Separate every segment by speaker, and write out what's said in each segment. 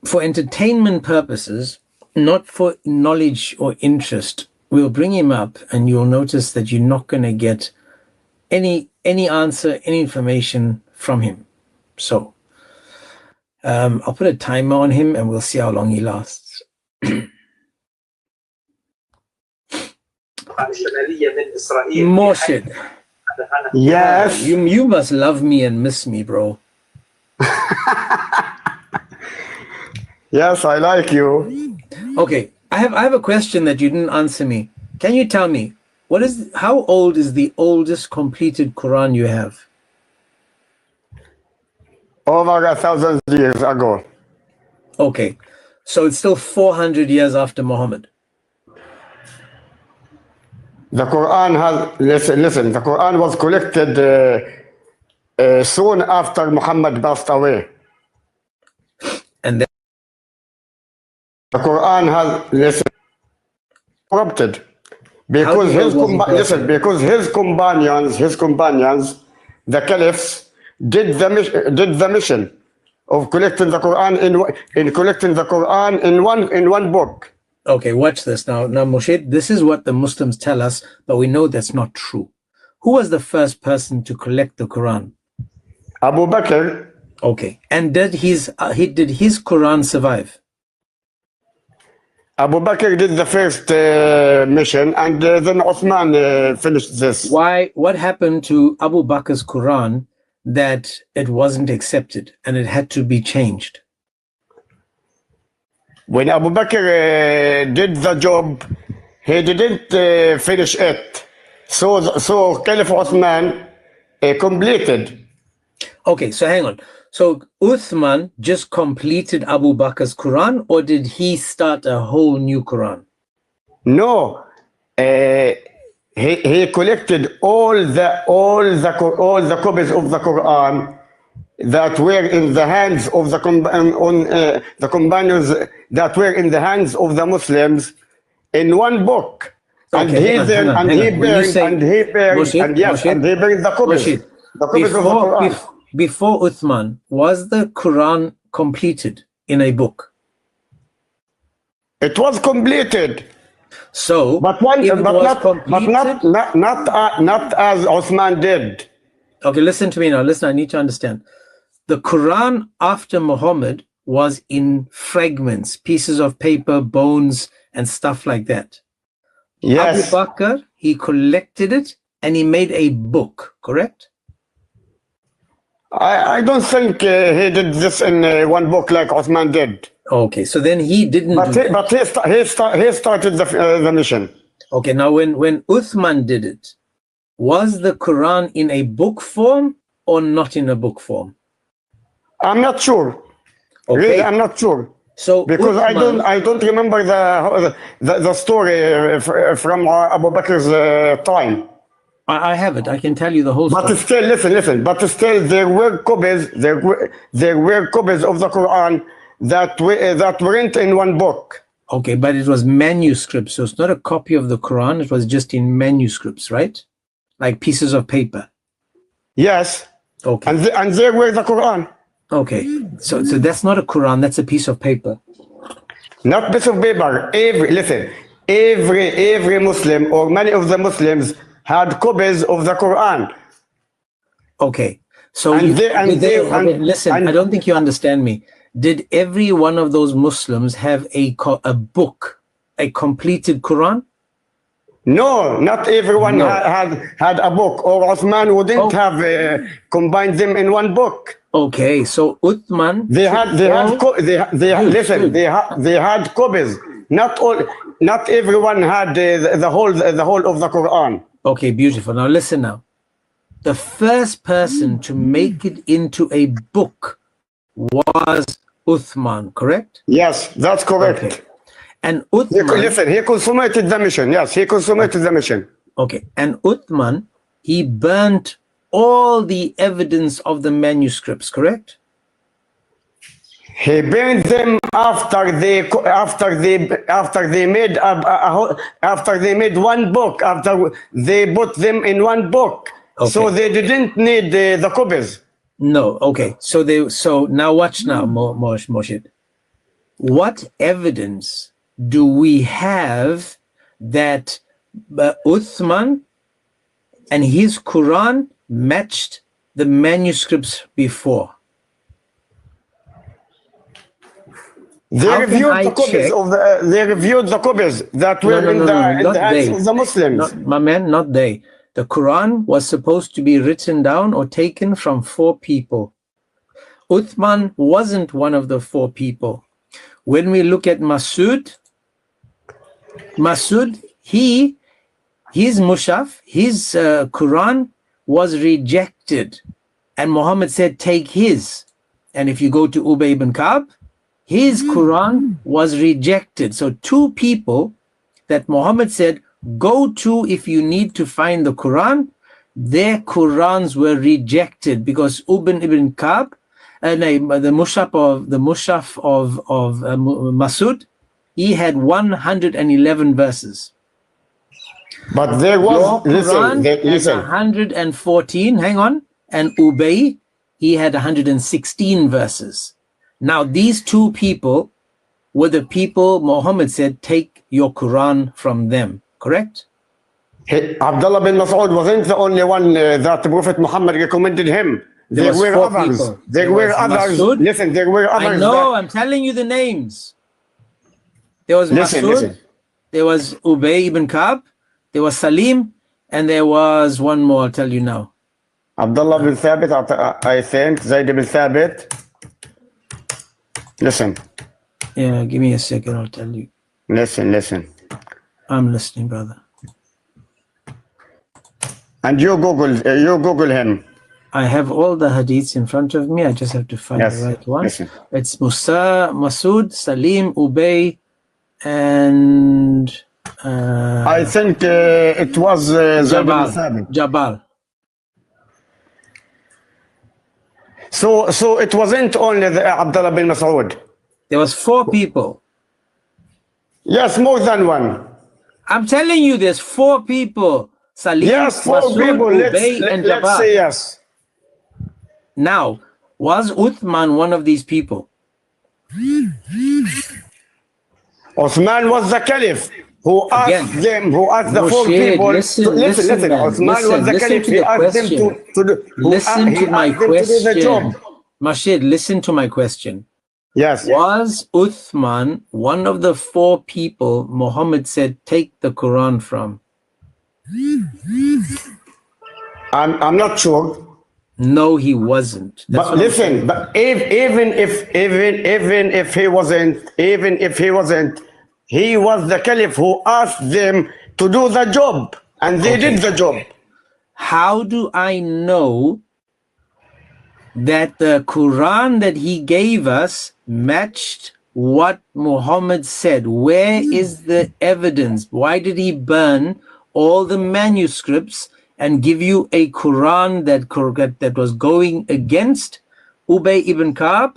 Speaker 1: for entertainment purposes, not for knowledge or interest, we'll bring him up and you'll notice that you're not going to get any answer, any information from him. So I'll put a timer on him and we'll see how long he lasts. Morshid.
Speaker 2: Yes.
Speaker 1: You must love me and miss me, bro.
Speaker 2: Yes, I like you.
Speaker 1: Okay, I have a question that you didn't answer me. Can you tell me how old is the oldest completed Quran you have?
Speaker 2: Over 1,000 years ago.
Speaker 1: Okay, so it's still 400 years after Muhammad.
Speaker 2: The Quran has, listen, the Quran was collected soon after Muhammad passed away.
Speaker 1: And then
Speaker 2: the Quran has, corrupted. Because his companions, the caliphs, did the mission of collecting the Quran in one book.
Speaker 1: Okay, watch this now. Now, Moshe, this is what the Muslims tell us, but we know that's not true. Who was the first person to collect the Quran?
Speaker 2: Abu Bakr.
Speaker 1: Okay, and did his Quran survive?
Speaker 2: Abu Bakr did the first mission, and then Uthman finished this.
Speaker 1: Why? What happened to Abu Bakr's Quran that it wasn't accepted and it had to be changed?
Speaker 2: When Abu Bakr did the job, he didn't finish it. So Caliph Uthman completed.
Speaker 1: Okay, so hang on. So Uthman just completed Abu Bakr's Quran, or did he start a whole new Quran?
Speaker 2: No, he collected all the copies of the Quran that were in the hands of the companions, that were in the hands of the Muslims, in one book. And he burned the copies. The copies of the Quran.
Speaker 1: Before Uthman, was the Quran completed in a book?
Speaker 2: It was completed.
Speaker 1: So,
Speaker 2: but not as Uthman did.
Speaker 1: Okay, listen to me now. Listen, I need to understand. The Quran after Muhammad was in fragments, pieces of paper, bones, and stuff like that.
Speaker 2: Yes.
Speaker 1: Abu Bakr, he collected it and he made a book, correct?
Speaker 2: I don't think he did this in one book like Uthman did.
Speaker 1: Okay, so then he didn't.
Speaker 2: But he started the mission.
Speaker 1: Okay, now when Uthman did it, was the Quran in a book form or not in a book form?
Speaker 2: I'm not sure. Okay. Really, I'm not sure.
Speaker 1: So
Speaker 2: because Uthman, I don't remember the story from Abu Bakr's time.
Speaker 1: I have it. I can tell you the whole story.
Speaker 2: But still, listen. But still, there were copies. There were copies of the Quran that weren't in one book.
Speaker 1: Okay, but it was manuscripts, so it's not a copy of the Quran. It was just in manuscripts, right? Like pieces of paper.
Speaker 2: Yes.
Speaker 1: Okay.
Speaker 2: And there were the Quran.
Speaker 1: Okay, so that's not a Quran. That's a piece of paper.
Speaker 2: Not piece of paper. Every Muslim, or many of the Muslims, had copies of the Quran.
Speaker 1: Okay, so listen, I don't think you understand me. Did every one of those Muslims have a book, a completed Quran?
Speaker 2: No, not everyone had a book, or Uthman wouldn't have combined them in one book.
Speaker 1: Okay, so Uthman,
Speaker 2: they had copies. Not everyone had the whole of the Quran.
Speaker 1: Okay, beautiful. Now listen now. The first person to make it into a book was Uthman, correct?
Speaker 2: Yes, that's correct.
Speaker 1: Okay. And Uthman,
Speaker 2: he consummated the mission. Yes, he consummated the mission.
Speaker 1: Okay, and Uthman, he burnt all the evidence of the manuscripts, correct?
Speaker 2: He burned them after they made one book. After they put them in one book, okay. So they didn't need the copies.
Speaker 1: No. Okay. So now watch now, Moshe. what evidence do we have that Uthman and his Quran matched the manuscripts before?
Speaker 2: They reviewed the copies of they reviewed the copies that were in the hands of the Muslims.
Speaker 1: My man, not they. The Quran was supposed to be written down or taken from 4 people. Uthman wasn't one of the 4 people. When we look at Masud, his Mushaf, his Quran was rejected, and Muhammad said, take his. And if you go to Ubay ibn Ka'b, his Quran was rejected. So 2 people that Muhammad said, go to if you need to find the Quran, their Qurans were rejected because Ubay ibn Ka'b, the Mushaf of Masud, he had 111 verses.
Speaker 2: But there was,
Speaker 1: listen, 114, hang on, and Ubay, he had 116 verses. Now, these 2 people were the people Muhammad said, take your Quran from them, correct?
Speaker 2: Abdullah bin Mas'ud wasn't the only one that Prophet Muhammad recommended him. There were others. There were others. Listen, there were others.
Speaker 1: I know, I'm telling you the names. There was Masud, there was Ubay ibn Ka'b, there was Salim, and there was one more, I'll tell you now.
Speaker 2: Abdullah bin Thabit, I think, Zayd bin Thabit. Listen.
Speaker 1: Yeah, give me a second, I'll tell you.
Speaker 2: Listen.
Speaker 1: I'm listening, brother.
Speaker 2: And you Google him.
Speaker 1: I have all the hadiths in front of me. I just have to find the right one.
Speaker 2: Listen.
Speaker 1: It's Musa, Masud, Salim, Ubay, and
Speaker 2: I think it was
Speaker 1: Jabal.
Speaker 2: So it wasn't only the Abdullah bin Mas'ud.
Speaker 1: There was 4 people.
Speaker 2: Yes, more than one.
Speaker 1: I'm telling you, there's 4 people. Salim,
Speaker 2: yes, 4
Speaker 1: Masud,
Speaker 2: people.
Speaker 1: Ubay, and Jabal.
Speaker 2: Let's say yes.
Speaker 1: Now, was Uthman one of these people?
Speaker 2: Uthman was the caliph who asked the 4 people
Speaker 1: listen.
Speaker 2: Uthman was the caliph. He asked them to do the job.
Speaker 1: Mashid, listen to my question.
Speaker 2: Yes.
Speaker 1: Was Uthman one of the 4 people Muhammad said, take the Quran from?
Speaker 2: I'm not sure.
Speaker 1: No, he wasn't.
Speaker 2: But listen, but even if he wasn't, he was the caliph who asked them to do the job, and they did the job.
Speaker 1: How do I know that the Quran that he gave us matched what Muhammad said? Where is the evidence? Why did he burn all the manuscripts and give you a Quran that was going against Ubay ibn Ka'b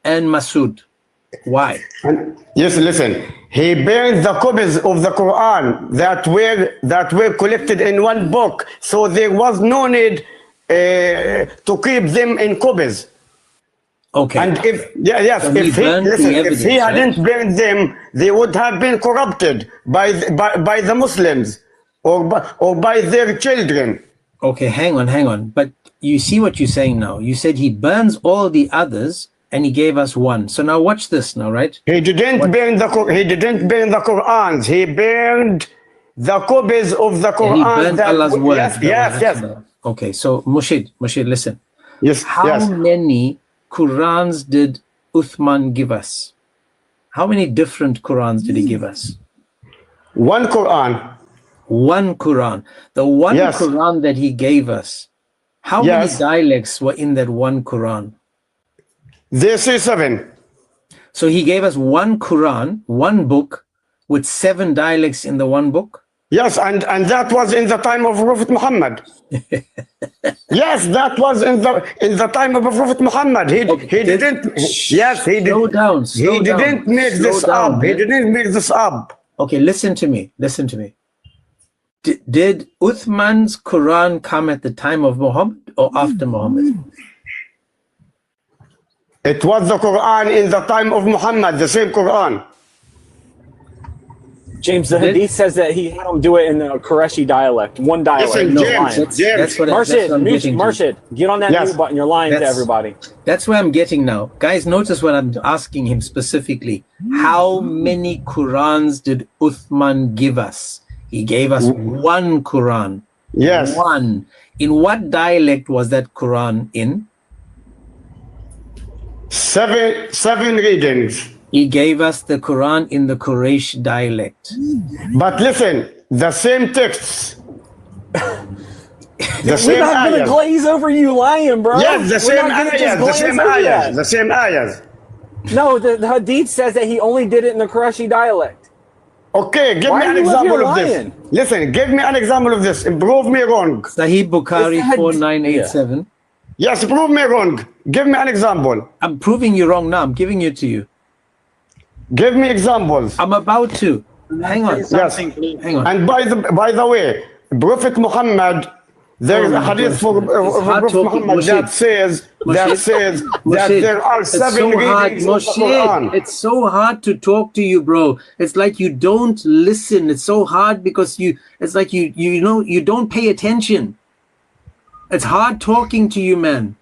Speaker 1: and Masud? Why?
Speaker 2: Yes, listen. He burned the copies of the Quran that were collected in one book, so there was no need to keep them in copies.
Speaker 1: Okay.
Speaker 2: And if he hadn't burned them, they would have been corrupted by the Muslims or by their children.
Speaker 1: Okay, hang on. But you see what you're saying now. You said he burns all the others and he gave us one. So now watch this now, right?
Speaker 2: He didn't burn the Qurans. He burned the copies of the Quran.
Speaker 1: And he burned Allah's word.
Speaker 2: Yes.
Speaker 1: Okay, so Mushid, listen.
Speaker 2: Yes.
Speaker 1: How many Qurans did Uthman give us? How many different Qurans did he give us?
Speaker 2: One Quran.
Speaker 1: One Quran. The one Quran that he gave us, how many dialects were in that one Quran?
Speaker 2: They say 7.
Speaker 1: So he gave us one Quran, one book, with 7 dialects in the one book?
Speaker 2: Yes, and that was in the time of Prophet Muhammad. Yes, that was in the time of Prophet Muhammad. He didn't. Yes, he did.
Speaker 1: Slow down.
Speaker 2: He didn't make this up. He didn't make this up.
Speaker 1: Okay, listen to me. Did Uthman's Quran come at the time of Muhammad or after Muhammad?
Speaker 2: It was the Quran in the time of Muhammad, the same Quran.
Speaker 3: James, the Hadith says that he had him do it in the Qureshi dialect, one dialect.
Speaker 2: Listen,
Speaker 3: No,
Speaker 2: James,
Speaker 3: lying.
Speaker 1: That's what I'm getting to.
Speaker 3: Marshid, get on that
Speaker 2: Yes.
Speaker 3: mute button. You're lying to everybody.
Speaker 1: That's where I'm getting now. Guys, notice what I'm asking him specifically. How many Qurans did Uthman give us? He gave us one Quran.
Speaker 2: Yes.
Speaker 1: One. In what dialect was that Quran in?
Speaker 2: Seven readings.
Speaker 1: He gave us the Quran in the Quraysh dialect.
Speaker 2: But listen, the same texts. The
Speaker 3: We're
Speaker 2: same
Speaker 3: not going to
Speaker 2: ayahs.
Speaker 3: glaze over you lying, bro.
Speaker 2: Yes, the
Speaker 3: We're
Speaker 2: same
Speaker 3: not gonna just
Speaker 2: ayahs, the
Speaker 3: glaze
Speaker 2: same
Speaker 3: over
Speaker 2: ayahs,
Speaker 3: that.
Speaker 2: the same ayahs.
Speaker 3: No, the Hadith says that he only did it in the Qureshi dialect.
Speaker 2: Okay, give
Speaker 3: Why
Speaker 2: me
Speaker 3: are
Speaker 2: an
Speaker 3: you up
Speaker 2: example
Speaker 3: here
Speaker 2: of this.
Speaker 3: lying?
Speaker 2: Listen, give me an example of this. Prove me wrong.
Speaker 1: Sahih Bukhari
Speaker 3: It's the
Speaker 1: 4987.
Speaker 2: Yes, prove me wrong. Give me an example.
Speaker 1: I'm proving you wrong now. I'm giving it to you.
Speaker 2: Give me examples.
Speaker 1: I'm about to. Hang on.
Speaker 2: Yes.
Speaker 1: Hang on.
Speaker 2: And by the way, Prophet Muhammad, there is
Speaker 1: Oh
Speaker 2: a
Speaker 1: my
Speaker 2: hadith
Speaker 1: gosh.
Speaker 2: for
Speaker 1: It's hard
Speaker 2: Prophet
Speaker 1: talking,
Speaker 2: Muhammad that
Speaker 1: Murshid.
Speaker 2: says that
Speaker 1: Murshid,
Speaker 2: there are
Speaker 1: it's
Speaker 2: seven
Speaker 1: so hard,
Speaker 2: readings of the
Speaker 1: Murshid.
Speaker 2: Quran.
Speaker 1: It's so hard to talk to you, bro. It's like you don't listen. It's so hard because it's like you know you don't pay attention. It's hard talking to you, man.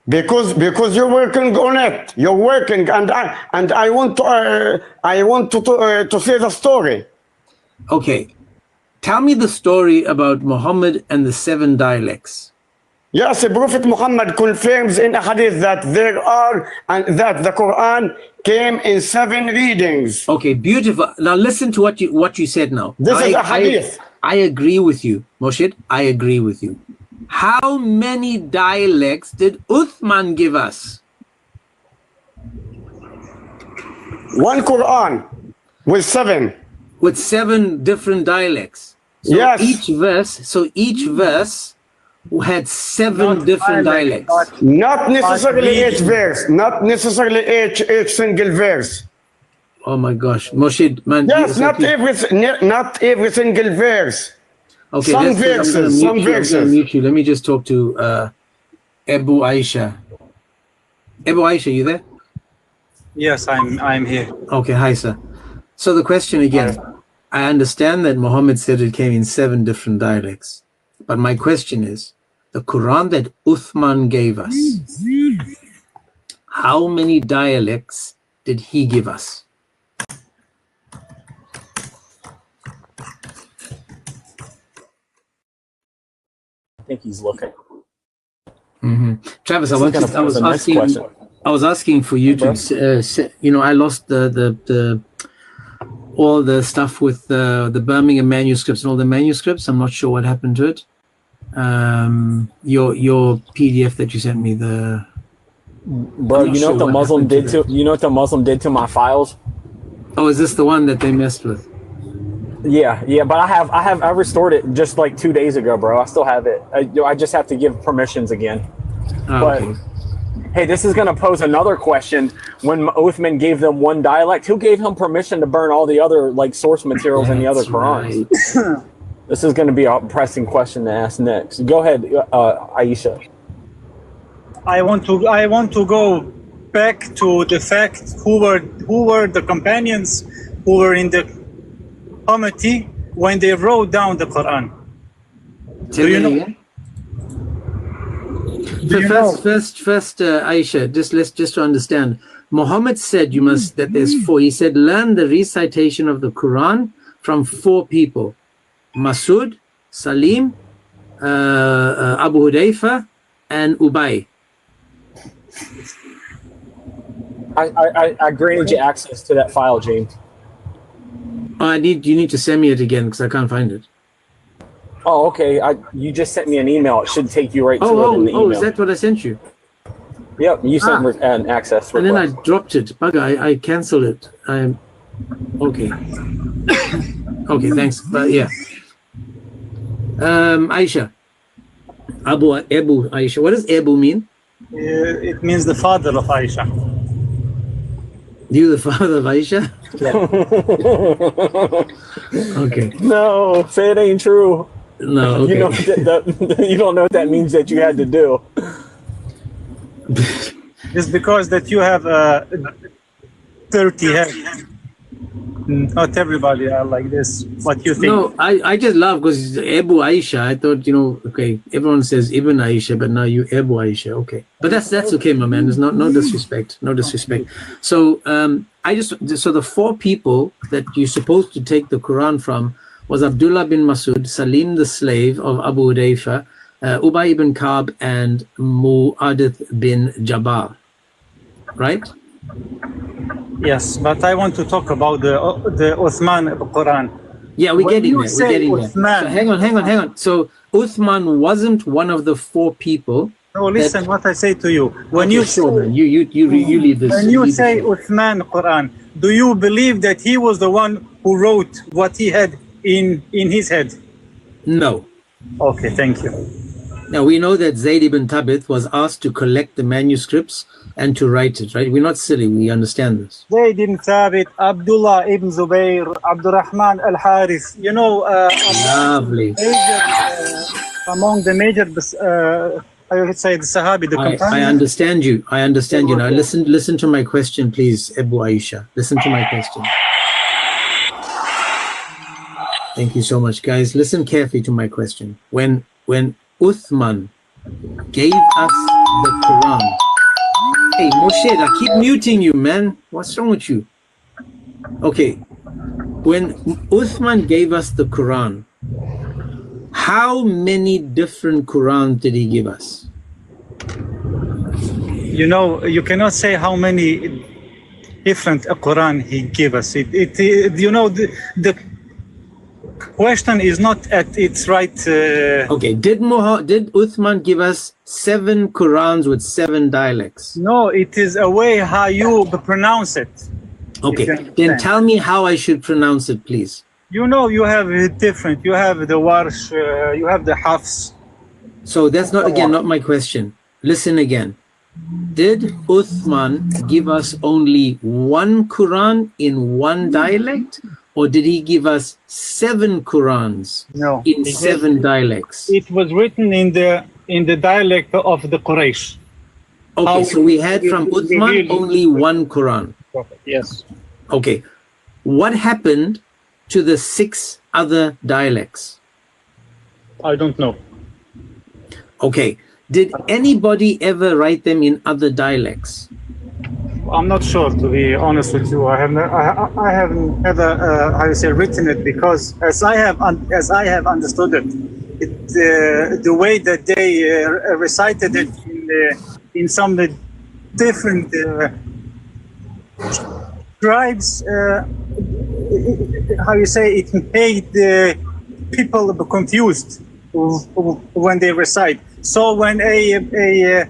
Speaker 2: Because you're working on it. You're working, and I want to say the story.
Speaker 1: Okay. Tell me the story about Muhammad and the 7 dialects.
Speaker 2: Yes, Prophet Muhammad confirms in a hadith that there are, and that the Quran came in 7 readings.
Speaker 1: Okay, beautiful. Now listen to what you said now.
Speaker 2: This is a hadith.
Speaker 1: I agree with you, Murshid. I agree with you. How many dialects did Uthman give us?
Speaker 2: One Quran with 7.
Speaker 1: With 7 different dialects. So
Speaker 2: Yes.
Speaker 1: each verse had 7 different dialects.
Speaker 2: Not necessarily each verse. Not necessarily each single verse.
Speaker 1: Oh my gosh, Murshid, man.
Speaker 2: Yes, not every single verse.
Speaker 1: Okay,
Speaker 2: Some verses.
Speaker 1: I'm gonna mute you. Let me just talk to Abu Aisha. Abu Aisha, you there?
Speaker 4: Yes, I'm here.
Speaker 1: Okay, hi sir. So the question again, I understand that Muhammad said it came in 7 different dialects, but my question is, the Quran that Uthman gave us, how many dialects did he give us?
Speaker 3: I think he's looking.
Speaker 1: Travis,
Speaker 3: This is gonna pose the next question.
Speaker 1: I was asking for you to, I lost the all the stuff with the Birmingham manuscripts and all the manuscripts. I'm not sure what happened to it. Your PDF that you sent me,
Speaker 3: Bro, you know what the Muslim did to my files?
Speaker 1: Oh, is this the one that they messed with?
Speaker 3: Yeah, but I restored it just like 2 days ago, bro. I still have it. I just have to give permissions again. But
Speaker 1: Okay.
Speaker 3: hey, this is gonna pose another question. When Uthman gave them one dialect, who gave him permission to burn all the other like source materials in the other Qurans?
Speaker 1: Right.
Speaker 3: This is gonna be a pressing question to ask next. Go ahead, Aisha.
Speaker 4: I want to go back to the fact who were the companions who were in the committee when they wrote down the Quran.
Speaker 1: Tell
Speaker 4: you
Speaker 1: me
Speaker 4: know-
Speaker 1: again?
Speaker 4: Do you know?
Speaker 1: First, Aisha, just to understand, Muhammad said that there's 4. He said, learn the recitation of the Quran from 4 people: Masud, Salim, Abu Hudayfa, and Ubay.
Speaker 3: I granted you access to that file, James.
Speaker 1: Oh, you need to send me it again because I can't find it.
Speaker 3: Oh, okay. You just sent me an email. It should take you right to it in the email.
Speaker 1: Is that what I sent you?
Speaker 3: Yep, you sent an access request.
Speaker 1: And then I dropped it. Bugger, I canceled it. Okay. Okay, thanks. But yeah. Aisha. Abu Aisha. What does Abu mean?
Speaker 4: It means the father of Aisha.
Speaker 1: You the father of Aisha? Okay.
Speaker 3: No, say it ain't true.
Speaker 1: No, okay.
Speaker 3: You know you don't know what that means that you had to do.
Speaker 4: It's because that you have 30 heads. Not everybody are like this. What you think?
Speaker 1: No, I just laugh because Abu Aisha. I thought, okay, everyone says Ibn Aisha, but now you Abu Aisha. Okay, but that's okay, my man. There's no disrespect, no disrespect. So so the four people that you're supposed to take the Quran from was Abdullah bin Masud, Salim the slave of Abu Hudayfa, Ubay ibn Ka'b, and Mu'adith bin Jabal. Right?
Speaker 4: Yes, but I want to talk about the Uthman Quran.
Speaker 1: Yeah, we're
Speaker 4: When
Speaker 1: getting
Speaker 4: you
Speaker 1: there. We're
Speaker 4: say
Speaker 1: getting there.
Speaker 4: Uthman-
Speaker 1: So hang on. So Uthman wasn't one of the four people.
Speaker 4: No, listen what I say to you. When
Speaker 1: Okay,
Speaker 4: you
Speaker 1: sure,
Speaker 4: say,
Speaker 1: man. You leave this.
Speaker 4: when you
Speaker 1: leave
Speaker 4: say
Speaker 1: this.
Speaker 4: Uthman Quran, do you believe that he was the one who wrote what he had in his head?
Speaker 1: No.
Speaker 4: Okay, thank you.
Speaker 1: Now we know that Zayd ibn Thabit was asked to collect the manuscripts and to write it, right? We're not silly. We understand this.
Speaker 4: Zayd ibn Thabit, Abdullah ibn Zubayr, Abdurrahman al-Harith,
Speaker 1: Lovely.
Speaker 4: among the major, I would say the Sahabi, the
Speaker 1: I
Speaker 4: companions.
Speaker 1: understand you. I understand you. Now listen to my question, please, Abu Aisha. Listen to my question. Thank you so much, guys. Listen carefully to my question. When Uthman gave us the Quran. Hey, Moshe, I keep muting you, man. What's wrong with you? Okay. When Uthman gave us the Quran, how many different Qurans did he give us?
Speaker 4: You cannot say how many different Quran he gave us. The question is not at its right.
Speaker 1: Okay, did Uthman give us 7 Qurans with 7 dialects?
Speaker 4: No, it is a way how you pronounce it.
Speaker 1: Okay, then tell me how I should pronounce it, please.
Speaker 4: You have it different. You have the Warsh, you have the Hafs.
Speaker 1: So that's not my question. Listen again. Did Uthman give us only 1 Quran in 1 dialect, or did he give us 7 Qurans in 7 dialects?
Speaker 4: It was written in the dialect of the Quraysh.
Speaker 1: Okay, so we had from Uthman only 1 Quran.
Speaker 4: Yes.
Speaker 1: Okay, what happened to the 6 other dialects?
Speaker 4: I don't know.
Speaker 1: Okay, did anybody ever write them in other dialects?
Speaker 4: I'm not sure, to be honest with you. I haven't ever written it, because as I have understood it, the way that they recited it in some different tribes, it made people confused when they recite. So when a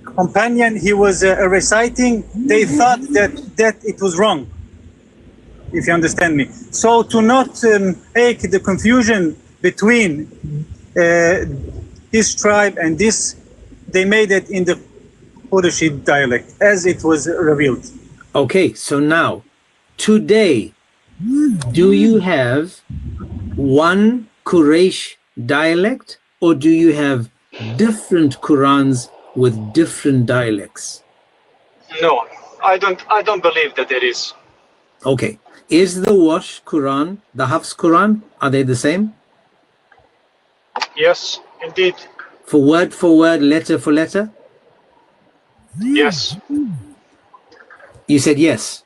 Speaker 4: companion he was reciting, they thought that it was wrong, if you understand me. So to not make the confusion between this tribe and this, they made it in the Quraysh dialect as it was revealed.
Speaker 1: Okay, so now today, do you have 1 Quraysh dialect, or do you have different Qurans with different dialects?
Speaker 4: No, I don't believe that there is.
Speaker 1: Okay, is the Warsh Quran, the Hafs Quran, are they the same?
Speaker 4: Yes, indeed.
Speaker 1: For word, letter for letter?
Speaker 4: Yes.
Speaker 1: You said yes.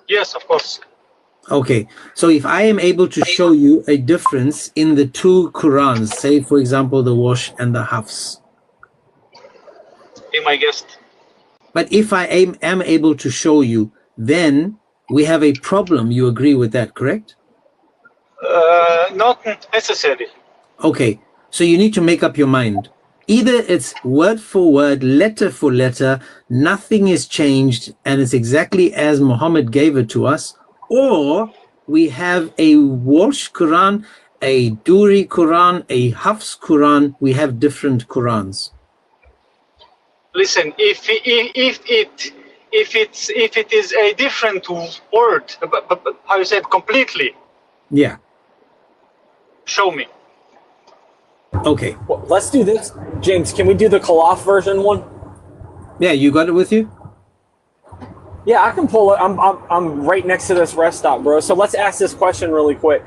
Speaker 4: Yes, of course.
Speaker 1: Okay, so if I am able to show you a difference in the 2 Qurans, say for example the Warsh and the Hafs.
Speaker 4: Be my guest.
Speaker 1: But if I am able to show you, then we have a problem. You agree with that, correct?
Speaker 4: Not necessarily.
Speaker 1: Okay, so you need to make up your mind. Either it's word for word, letter for letter, nothing is changed, and it's exactly as Muhammad gave it to us, or we have a Warsh Quran, a Duri Quran, a Hafs Quran. We have different Qurans.
Speaker 4: Listen, if it is a different word, but how you said completely,
Speaker 1: Yeah.
Speaker 4: show me.
Speaker 1: Okay.
Speaker 3: Well, let's do this. James, can we do the Kalaf version one?
Speaker 1: Yeah, you got it with you?
Speaker 3: Yeah, I can pull it. I'm right next to this rest stop, bro. So let's ask this question really quick.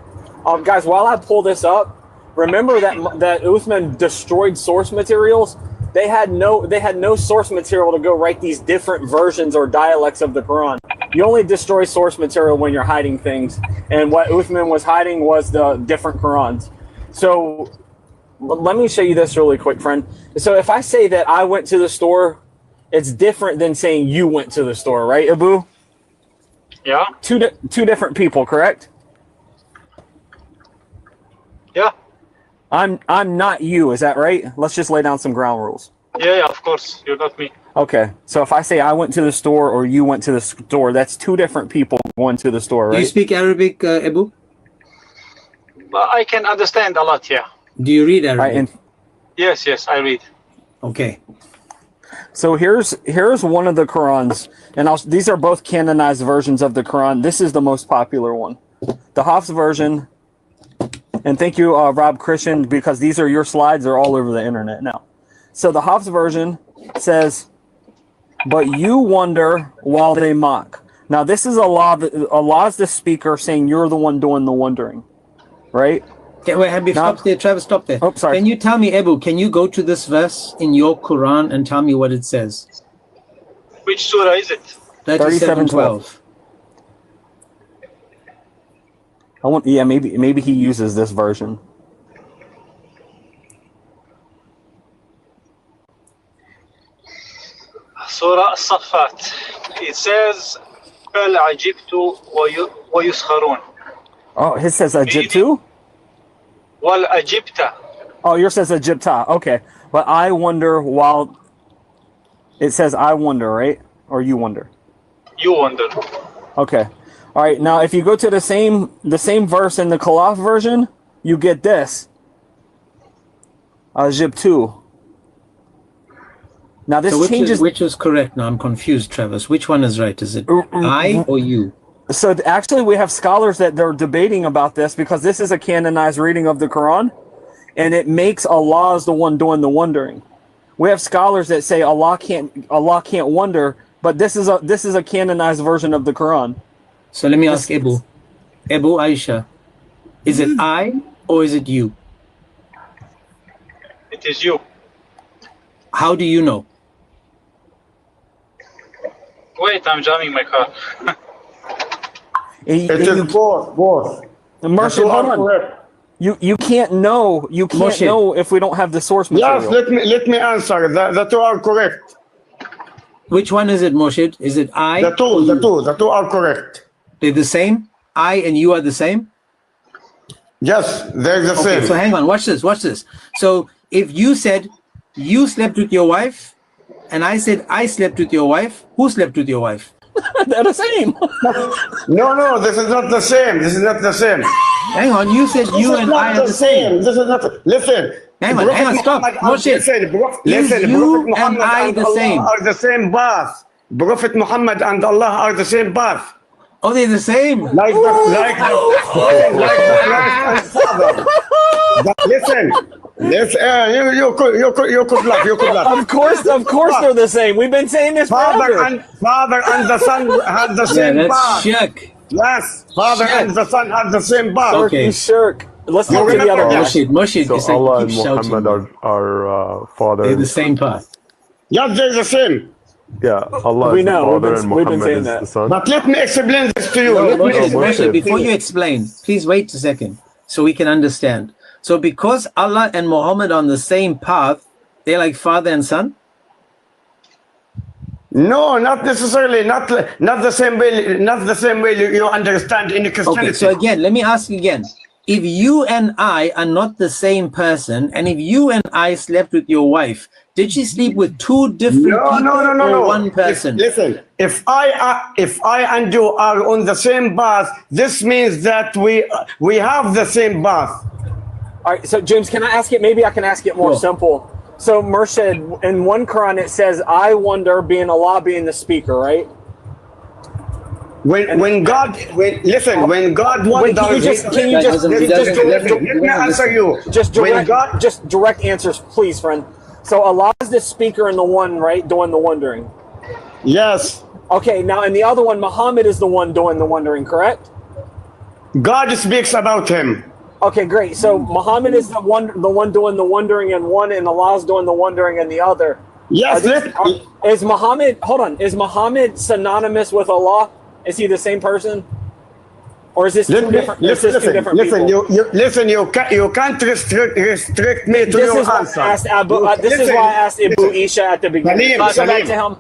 Speaker 3: Guys, while I pull this up, remember that Uthman destroyed source materials? They had no source material to go write these different versions or dialects of the Quran. You only destroy source material when you're hiding things. And what Uthman was hiding was the different Qurans. So let me show you this really quick, friend. So if I say that I went to the store, it's different than saying you went to the store, right, Abu?
Speaker 5: Yeah.
Speaker 3: Two different people, correct?
Speaker 5: Yeah.
Speaker 3: I'm not you, is that right? Let's just lay down some ground rules.
Speaker 5: Yeah, of course. You're not me.
Speaker 3: Okay, so if I say I went to the store or you went to the store, that's two different people going to the store, right?
Speaker 1: Do you speak Arabic, Abu?
Speaker 5: But I can understand a lot, yeah.
Speaker 1: Do you read Arabic?
Speaker 3: Right, and
Speaker 5: Yes, I read.
Speaker 1: Okay.
Speaker 3: so here's one of the Qurans, and these are both canonized versions of the Quran. This is the most popular one, the Hafs version. And thank you, Rob Christian, because these are your slides. They're all over the internet now. So the Hafs version says, "But you wonder while they mock." Now this is Allah. Allah's the speaker saying you're the one doing the wondering, right?
Speaker 1: Okay, wait, Habib, stop there. Travis, stop there.
Speaker 3: Oh, sorry.
Speaker 1: Can you tell me, Abu, can you go to this verse in your Quran and tell me what it says?
Speaker 5: Which surah is it?
Speaker 3: 37:12. Yeah, maybe he uses this version.
Speaker 5: Surah As-Saffat. It says, بَلْ عَجِبْتُ وَيُسْخَرُونَ.
Speaker 3: Oh, his says Egypt too?
Speaker 5: وَالْأَجِبْتَ.
Speaker 3: Oh, yours says Egypta. Okay. But I wonder while it says I wonder, right? Or you wonder.
Speaker 5: You wonder.
Speaker 3: Okay. All right. Now, if you go to the same verse in the Kalaf version, you get this. Egypt 2. Now this
Speaker 1: So
Speaker 3: changes.
Speaker 1: which is correct? Now I'm confused, Travis. Which one is right? Is it I or you?
Speaker 3: So actually, we have scholars that they're debating about this because this is a canonized reading of the Quran, and it makes Allah as the one doing the wondering. We have scholars that say Allah can't wonder, but this is a canonized version of the Quran.
Speaker 1: So let me ask Abu Aisha, is it I or is it you?
Speaker 5: It is you.
Speaker 1: How do you know?
Speaker 5: Wait, I'm jamming my car.
Speaker 2: It is both.
Speaker 3: Mercy, hold on.
Speaker 2: Correct.
Speaker 3: You can't know. You can't
Speaker 1: Moshe.
Speaker 3: know if we don't have the source material.
Speaker 2: Yes, let me answer. The two are correct.
Speaker 1: Which one is it, Moshe? Is it I?
Speaker 2: The two are correct.
Speaker 1: They're the same? I and you are the same?
Speaker 2: Yes, they're the
Speaker 1: Okay,
Speaker 2: same.
Speaker 1: so hang on, watch this. So if you said you slept with your wife, and I said I slept with your wife, who slept with your wife?
Speaker 3: They're the same.
Speaker 2: No, this is not the same. This is not the same.
Speaker 1: Hang on, you said you and I are the same.
Speaker 2: This is not. Listen.
Speaker 1: Hang on, stop. Moshe,
Speaker 2: Listen,
Speaker 1: you
Speaker 2: Prophet
Speaker 1: and
Speaker 2: Muhammad
Speaker 1: I
Speaker 2: and
Speaker 1: the
Speaker 2: Allah
Speaker 1: same?
Speaker 2: are the same path. Prophet Muhammad and Allah are the same path.
Speaker 1: Oh, they're the same.
Speaker 2: Like the Christ and Father. Listen, you could laugh.
Speaker 3: Of course, they're the same. We've been saying this
Speaker 2: Father
Speaker 3: forever.
Speaker 2: and the Son have the same
Speaker 1: That's
Speaker 2: path.
Speaker 1: shirk.
Speaker 2: Yes, Father and the Son have the same path.
Speaker 1: Okay.
Speaker 3: Shirk. Let's
Speaker 2: You
Speaker 3: go to the
Speaker 2: remember
Speaker 3: other
Speaker 2: that?
Speaker 3: guy.
Speaker 1: Moshe,
Speaker 6: So
Speaker 1: it's like
Speaker 6: Allah
Speaker 1: you
Speaker 6: and
Speaker 1: keep shouting.
Speaker 6: Muhammad are father.
Speaker 1: They're
Speaker 6: and
Speaker 1: the same path.
Speaker 2: Yes, they're the same.
Speaker 6: Yeah, Allah
Speaker 3: We
Speaker 6: is the
Speaker 3: know,
Speaker 6: father
Speaker 3: we've
Speaker 6: and
Speaker 3: been
Speaker 6: Muhammad
Speaker 3: saying
Speaker 6: is
Speaker 3: that.
Speaker 6: the son.
Speaker 2: But let me explain this to you. Let me
Speaker 1: Moshe,
Speaker 2: explain.
Speaker 1: Moshe, before you explain, please wait a second so we can understand. So because Allah and Muhammad are on the same path, they're like father and son?
Speaker 2: No, not necessarily. Not the same way. Not the same way you understand in Christianity.
Speaker 1: Okay, so again, let me ask you again. If you and I are not the same person, and if you and I slept with your wife, did she sleep with two different people or one person?
Speaker 2: Listen, if I and you are on the same path, this means that we have the same path.
Speaker 3: All right, so James, can I ask it? Maybe I can ask it more
Speaker 1: Sure.
Speaker 3: simple. So Murshid, in one Quran it says, "I wonder," being Allah being the speaker, right?
Speaker 2: when God
Speaker 3: Wait, can you just
Speaker 2: let me answer you.
Speaker 3: just direct answers, please, friend. So Allah is the speaker and the one, right, doing the wondering.
Speaker 2: Yes,
Speaker 3: Okay, now in the other one, Muhammad is the one doing the wondering, correct?
Speaker 2: God speaks about him.
Speaker 3: Okay, great. So Muhammad is the one doing the wondering in one, and Allah is doing the wondering in the other.
Speaker 2: Yes,
Speaker 3: Is Muhammad? Hold on. Is Muhammad synonymous with Allah? Is he the same person, or is this two different?
Speaker 2: Listen. You can't restrict me to your answer.
Speaker 3: This is why I asked Abu Isha at the beginning. Let's go back to him.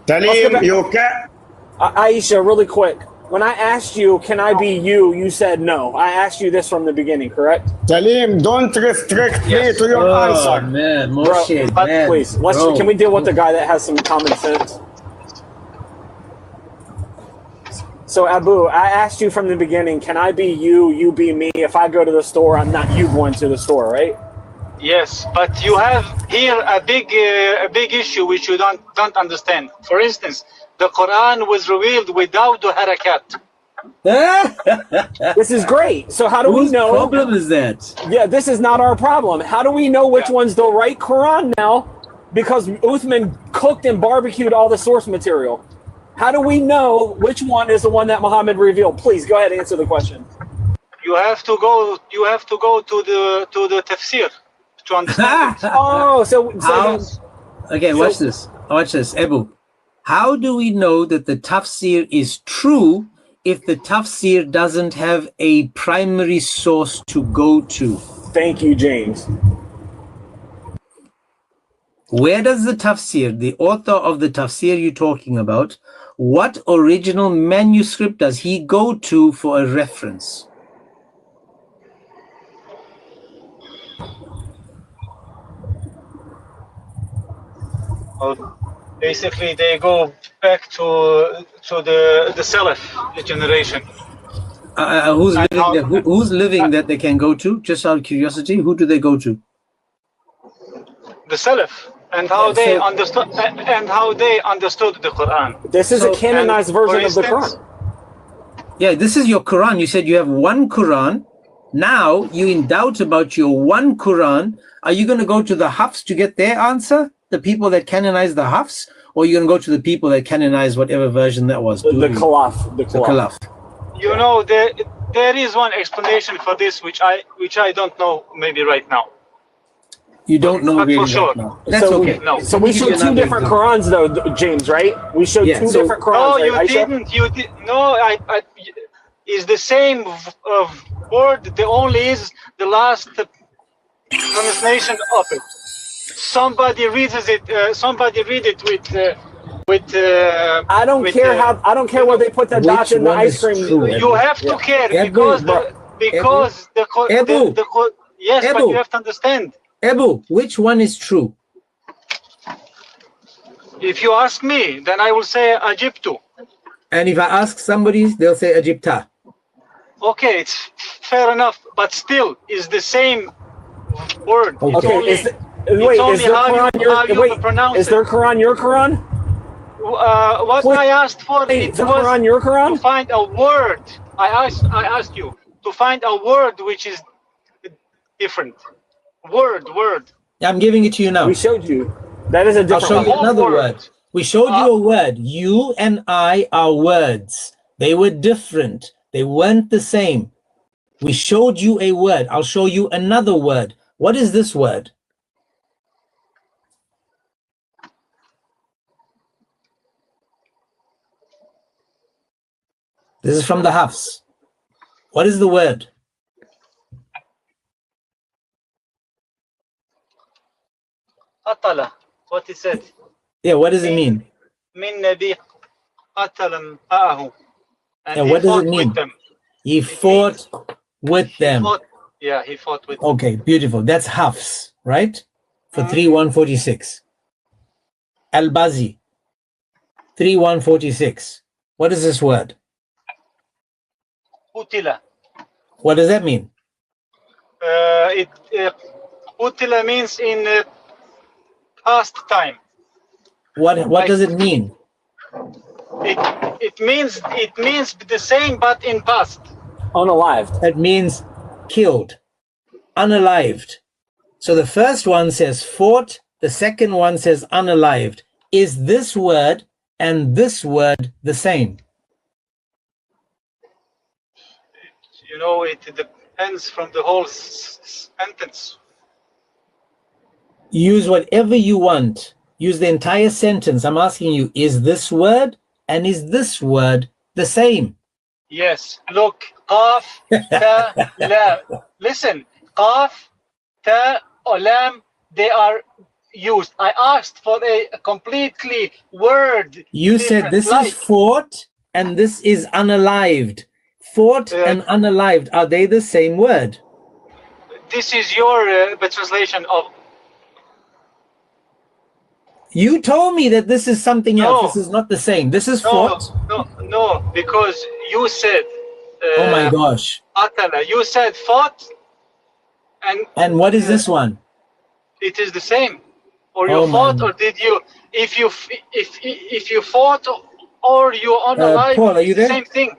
Speaker 2: Talim, you can't.
Speaker 3: Aisha, really quick. When I asked you, can I be you? You said no. I asked you this from the beginning, correct?
Speaker 2: Talim, don't restrict me to your answer.
Speaker 1: Man,
Speaker 3: Moshe, please, can we deal with the guy that has some common sense? So, Abu, I asked you from the beginning, can I be you, you be me? If I go to the store, I'm not you going to the store, right?
Speaker 5: Yes, but you have here a big issue which you don't understand. For instance, the Quran was revealed without the harakat.
Speaker 3: This is great. So how do we know?
Speaker 1: Whose problem is that?
Speaker 3: Yeah, this is not our problem. How do we know which one's the right Quran now? Because Uthman cooked and barbecued all the source material. How do we know which one is the one that Muhammad revealed? Please go ahead and answer the question.
Speaker 5: You have to go to the tafsir to understand it.
Speaker 3: Oh,
Speaker 1: okay, watch this. Abu, how do we know that the tafsir is true if the tafsir doesn't have a primary source to go to?
Speaker 3: Thank you, James.
Speaker 1: Where does the tafsir, the author of the tafsir you're talking about, what original manuscript does he go to for a reference?
Speaker 5: Well, basically, they go back to the Salaf generation.
Speaker 1: Who's living that they can go to? Just out of curiosity, who do they go to?
Speaker 5: The Salaf, and how they understood the Quran.
Speaker 3: This is a canonized version of the Quran.
Speaker 1: Yeah, this is your Quran. You said you have one Quran. Now you're in doubt about your one Quran. Are you going to go to the Hafs to get their answer? The people that canonize the Hafs? Or are you going to go to the people that canonize whatever version that was?
Speaker 3: The Khalaf. The
Speaker 1: Khalaf.
Speaker 5: You know, there is one explanation for this, which I don't know maybe right now.
Speaker 1: You don't know really
Speaker 5: for sure.
Speaker 1: Right now. That's okay.
Speaker 5: No.
Speaker 3: So we showed two different Qurans, though, James, right? We showed two different Qurans.
Speaker 5: No, you didn't. You did. No, it's the same word. The only is the last translation of it. Somebody reads it. Somebody read it with.
Speaker 3: I don't care where they put the dots in the ice cream.
Speaker 5: You have to care because yes, but you have to understand.
Speaker 1: Ebu, which one is true?
Speaker 5: If you ask me, then I will say Egyptu.
Speaker 1: And if I ask somebody, they'll say Egypta.
Speaker 5: Okay, it's fair enough, but still, it's the same word.
Speaker 3: Okay, is their Quran your Quran?
Speaker 5: What I asked for
Speaker 3: it was Quran your Quran?
Speaker 5: To find a word. I asked you to find a word which is different. Word.
Speaker 1: Yeah, I'm giving it to you now.
Speaker 3: We showed you. That is a different.
Speaker 1: I'll show you another word. We showed you a word. You and I are words. They were different. They weren't the same. We showed you a word. I'll show you another word. What is this word? This is from the Hafs. What is the word?
Speaker 5: Atala. What he said.
Speaker 1: Yeah, what does it mean?
Speaker 5: Min nabi qatalan ma'ahu.
Speaker 1: And what does it mean? He fought with them.
Speaker 5: He fought with them.
Speaker 1: Okay, beautiful. That's Hafs, right? For 3146. Al-Bazi, 3146. What is this word?
Speaker 5: Utila.
Speaker 1: What does that mean?
Speaker 5: Utila means in past time.
Speaker 1: What does it mean?
Speaker 5: It means the same, but in past.
Speaker 3: Unalived.
Speaker 1: That means killed, unalived. So the first one says fought, the second one says unalived. Is this word and this word the same?
Speaker 5: You know, it depends from the whole sentence.
Speaker 1: Use whatever you want. Use the entire sentence. I'm asking you, is this word and is this word the same?
Speaker 5: Yes. Look, qaf, ta, lam. Listen, qaf, ta, or lam, they are used. I asked for a completely word.
Speaker 1: You said this
Speaker 5: like,
Speaker 1: is fought and this is unalived. Fought and unalived, are they the same word?
Speaker 5: This is your translation of.
Speaker 1: You told me that this is something else.
Speaker 5: No.
Speaker 1: This is not the same. This is
Speaker 5: No,
Speaker 1: fought.
Speaker 5: no, because you said.
Speaker 1: Oh my gosh.
Speaker 5: Atala, you said fought.
Speaker 1: And what is this one?
Speaker 5: It is the same. Or you
Speaker 1: Oh,
Speaker 5: fought,
Speaker 1: man.
Speaker 5: or did you? If you fought, or you're unalive,
Speaker 1: Paul, are you
Speaker 5: it's the
Speaker 1: there?
Speaker 5: same thing.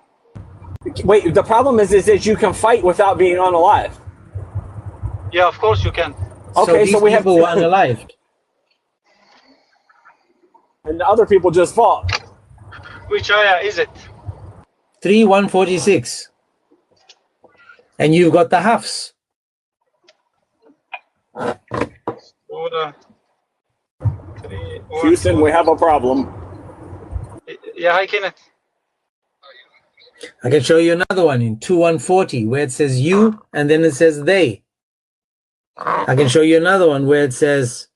Speaker 3: Wait, the problem is that you can fight without being unalive.
Speaker 5: Yeah, of course you can.
Speaker 3: Okay,
Speaker 1: these
Speaker 3: so we have
Speaker 1: people were unalived.
Speaker 3: and the other people just fought.
Speaker 5: Which ayah is it?
Speaker 1: 3:146. And you've got the Hafs.
Speaker 5: Surah 3,
Speaker 3: Houston, we have a problem.
Speaker 5: Yeah, hi Kenneth.
Speaker 1: I can show you another one in 2:140 where it says you and then it says they. I can show you another one where it says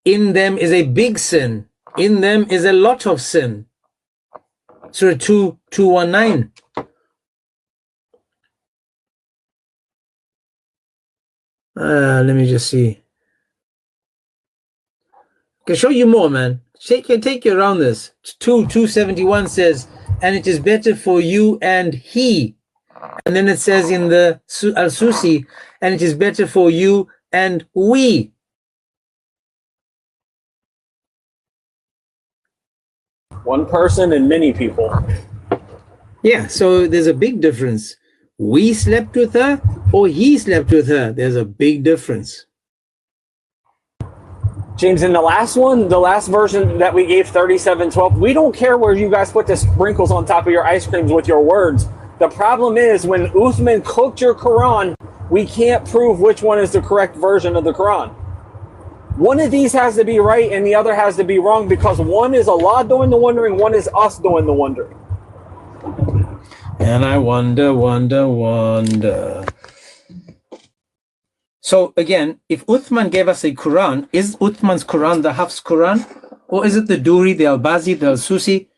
Speaker 1: in them is a big sin. In them is a lot of sin. Surah 2:219. Let me just see. I can show you more, man. Take you around this. 2:271 says, and it is better for you and he. And then it says in the Al-Susi, and it is better for you and we.
Speaker 3: One person and many people.
Speaker 1: Yeah, so there's a big difference. We slept with her or he slept with her. There's a big difference.
Speaker 3: James, in the last one, the last version that we gave 3712, we don't care where you guys put the sprinkles on top of your ice creams with your words. The problem is when Uthman cooked your Quran, we can't prove which one is the correct version of the Quran. One of these has to be right and the other has to be wrong because one is Allah doing the wondering, one is us doing the wondering.
Speaker 1: And I wonder. So again, if Uthman gave us a Quran, is Uthman's Quran the Hafs Quran? Or is it the Duri, the Al-Bazi, the Al-Susi,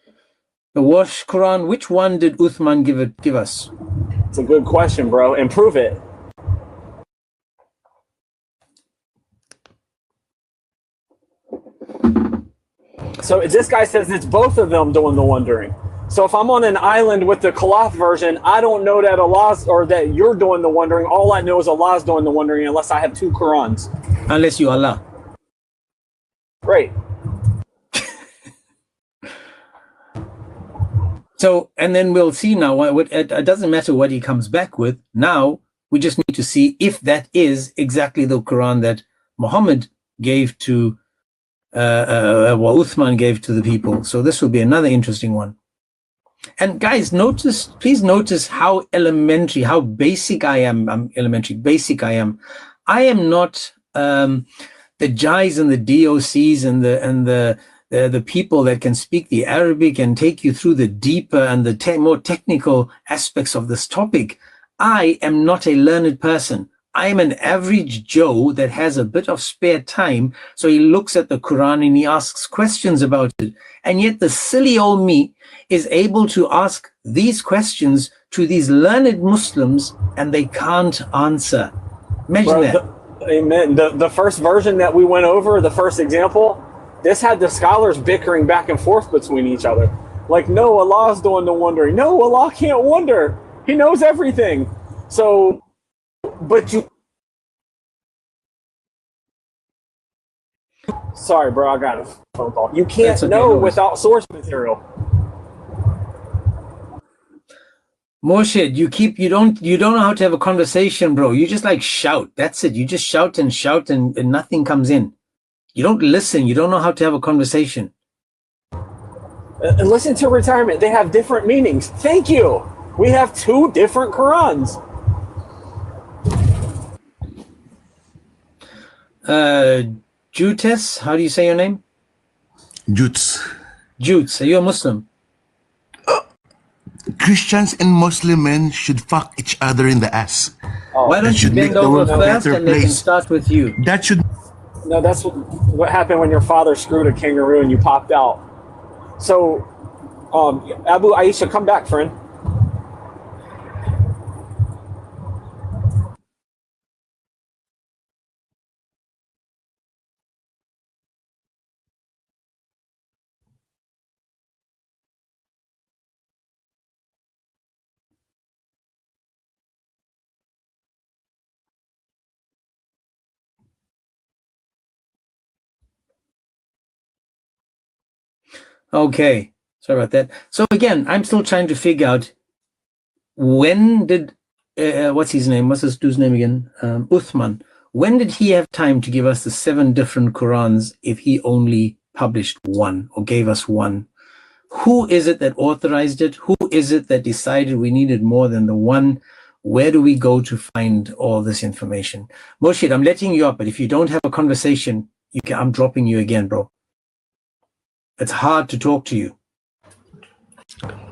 Speaker 1: the Wash Quran? Which one did Uthman give us?
Speaker 3: It's a good question, bro, and prove it. So this guy says it's both of them doing the wondering. So if I'm on an island with the Khalaf version, I don't know that Allah's or that you're doing the wondering. All I know is Allah's doing the wondering unless I have two Qurans.
Speaker 1: Unless you Allah.
Speaker 3: Right.
Speaker 1: So, and then we'll see now. It doesn't matter what he comes back with. Now, we just need to see if that is exactly the Quran that Muhammad gave to, what Uthman gave to the people. So this will be another interesting one. And guys, please notice how elementary, how basic I am. Basic I am. I am not the Jais and the DOCs and the people that can speak the Arabic and take you through the deeper and the more technical aspects of this topic. I am not a learned person. I am an average Joe that has a bit of spare time. So he looks at the Quran and he asks questions about it. And yet the silly old me is able to ask these questions to these learned Muslims and they can't answer. Imagine that.
Speaker 3: Amen. The first version that we went over, the first example, this had the scholars bickering back and forth between each other. Like, no, Allah's doing the wondering. No, Allah can't wonder. He knows everything. So, Sorry, bro, I got a phone call. You can't
Speaker 1: That's okay,
Speaker 3: know
Speaker 1: no worries.
Speaker 3: without source material.
Speaker 1: Morshid, you don't know how to have a conversation, bro. You just like shout. That's it. You just shout and nothing comes in. You don't listen. You don't know how to have a conversation.
Speaker 3: And listen to retirement. They have different meanings. Thank you. We have 2 different Qurans.
Speaker 1: Jutes, how do you say your name?
Speaker 7: Jutes.
Speaker 1: Jutes, are you a Muslim?
Speaker 7: Christians and Muslim men should fuck each other in the ass.
Speaker 1: Why don't you
Speaker 7: should
Speaker 1: bend
Speaker 7: make the
Speaker 1: over
Speaker 7: world a
Speaker 1: first
Speaker 7: better
Speaker 1: and they can
Speaker 7: place.
Speaker 1: start with you?
Speaker 7: That should.
Speaker 3: No, that's what happened when your father screwed a kangaroo and you popped out. So, Abu Aisha, come back, friend.
Speaker 1: Okay, sorry about that. So again, I'm still trying to figure out when did what's his name? What's this dude's name again? Uthman. When did he have time to give us the 7 different Qurans if he only published one or gave us one? Who is it that authorized it? Who is it that decided we needed more than the one? Where do we go to find all this information? Moshid, I'm letting you up, but if you don't have a conversation, I'm dropping you again, bro. It's hard to talk to you.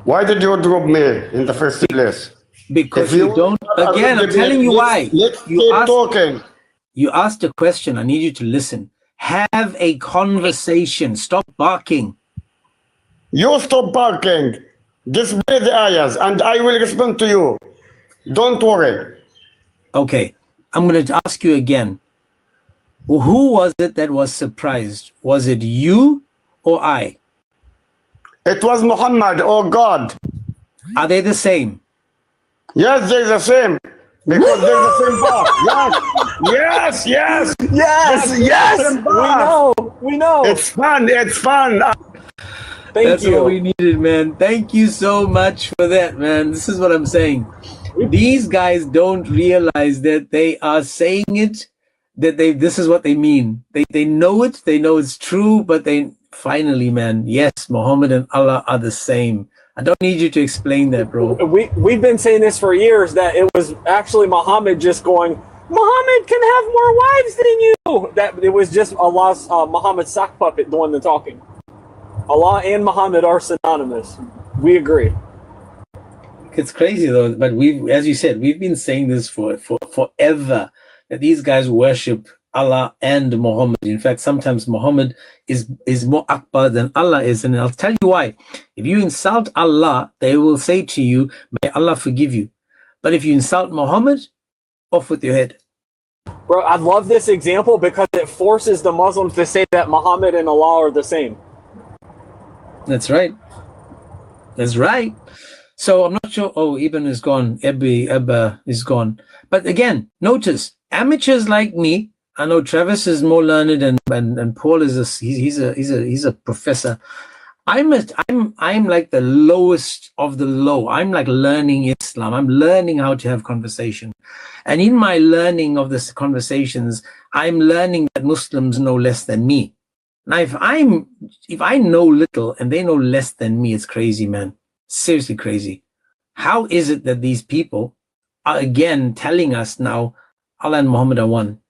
Speaker 2: Why did you drop me in the first place?
Speaker 1: Because
Speaker 2: If
Speaker 1: you don't, again, I'm telling you why.
Speaker 2: Let's keep talking.
Speaker 1: You asked a question. I need you to listen. Have a conversation. Stop barking.
Speaker 2: You stop barking. Display the ayahs and I will respond to you. Don't worry.
Speaker 1: Okay, I'm going to ask you again. Who was it that was surprised? Was it you or I?
Speaker 2: It was Muhammad or God.
Speaker 1: Are they the same?
Speaker 2: Yes, they're the same. Because they're the same path. Yes, yes, yes.
Speaker 3: Yes. We know.
Speaker 2: It's fun.
Speaker 1: That's what we needed, man. Thank you so much for that, man. This is what I'm saying. These guys don't realize that they are saying it, that this is what they mean. They know it, they know it's true, but they finally, man, yes, Muhammad and Allah are the same. I don't need you to explain that, bro.
Speaker 3: We've been saying this for years, that it was actually Muhammad just going, Muhammad can have more wives than you. That it was just Allah's Muhammad's sock puppet doing the talking. Allah and Muhammad are synonymous. We agree.
Speaker 1: It's crazy though, but as you said, we've been saying this for forever, that these guys worship Allah and Muhammad. In fact, sometimes Muhammad is more Akbar than Allah is, and I'll tell you why. If you insult Allah, they will say to you, may Allah forgive you. But if you insult Muhammad, off with your head.
Speaker 3: Bro, I love this example because it forces the Muslims to say that Muhammad and Allah are the same.
Speaker 1: That's right. That's right. So I'm not sure. Oh, Ibn is gone. Ebba is gone. But again, notice amateurs like me. I know Travis is more learned, and Paul is he's a professor. I'm like the lowest of the low. I'm like learning Islam. I'm learning how to have conversation, and in my learning of this conversations, I'm learning that Muslims know less than me. Now, if I know little and they know less than me, it's crazy, man. Seriously crazy. How is it that these people are again telling us now Allah and Muhammad are one?